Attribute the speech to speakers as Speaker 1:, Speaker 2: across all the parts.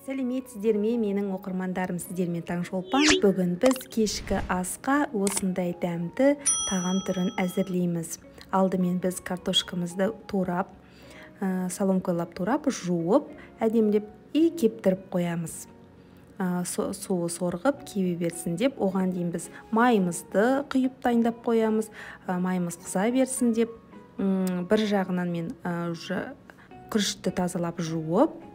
Speaker 1: Сәлеметсіздер ме, менің оқырмандарым, сіздермен Таңшолпан. Бүгін біз кешкі асқа осындай дәмді тағам түрін әзірлейміз. Алдымен біз картошкамызды турап, соломкалап турап, жуып, әдемілеп кептіріп қоямыз. Суы сорғып, кебе берсін деп, оған дейін біз майымызды құйып дайындап қоямыз. Майымыз қыза берсін деп, бір жағынан мен күрішті тазалап жуып,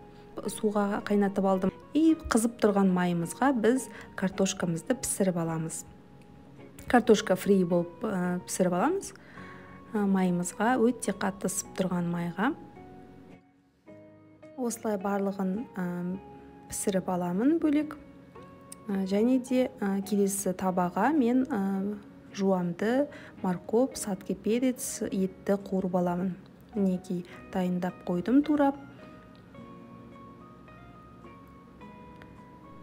Speaker 1: суға қайнатып алдым. Қызып тұрған майымызға біз картошкамызды пісіріп аламыз. Картошка фри болып пісіріп аламыз. Майымызға, өте қатты ысып тұрған майға. Осылай барлығын пісіріп аламын бөлек. Және де келесі табаға мен жуамды, моркоп, сатки перец, етті қуырып аламын. Мінекей дайындап қойдым турап.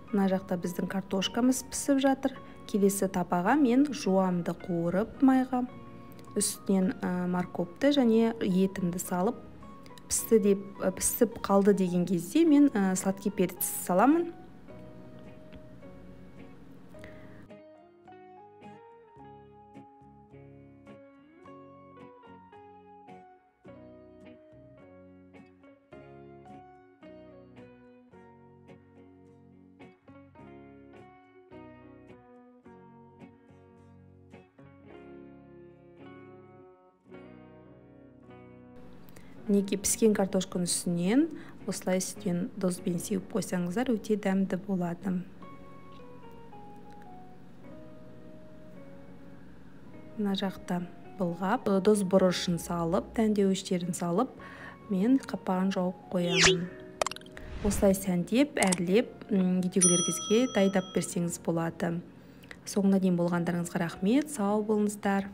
Speaker 1: Мына жақта біздің картошкамыз пісіп жатыр. Келесі табаға мен жуамды қуырып майға, үстінен моркопты және етімді салып, пісіп қалды деген кезде мен сладкий перец саламын. Неге піскен картошканың үстінен осылай үстінен дозбен сеуіп қойсаңыздар, өте дәмді болады. Мына жақта былғап, доз бұрышын салып, дәндеуіштерін салып, мен қапағын жауып қоямын. Осылай сәндеп, әрлеп, үйдегілеріңізге дайындап берсеңіз болады. Соңына дейін болғандарыңызға рахмет, сау болыңыздар.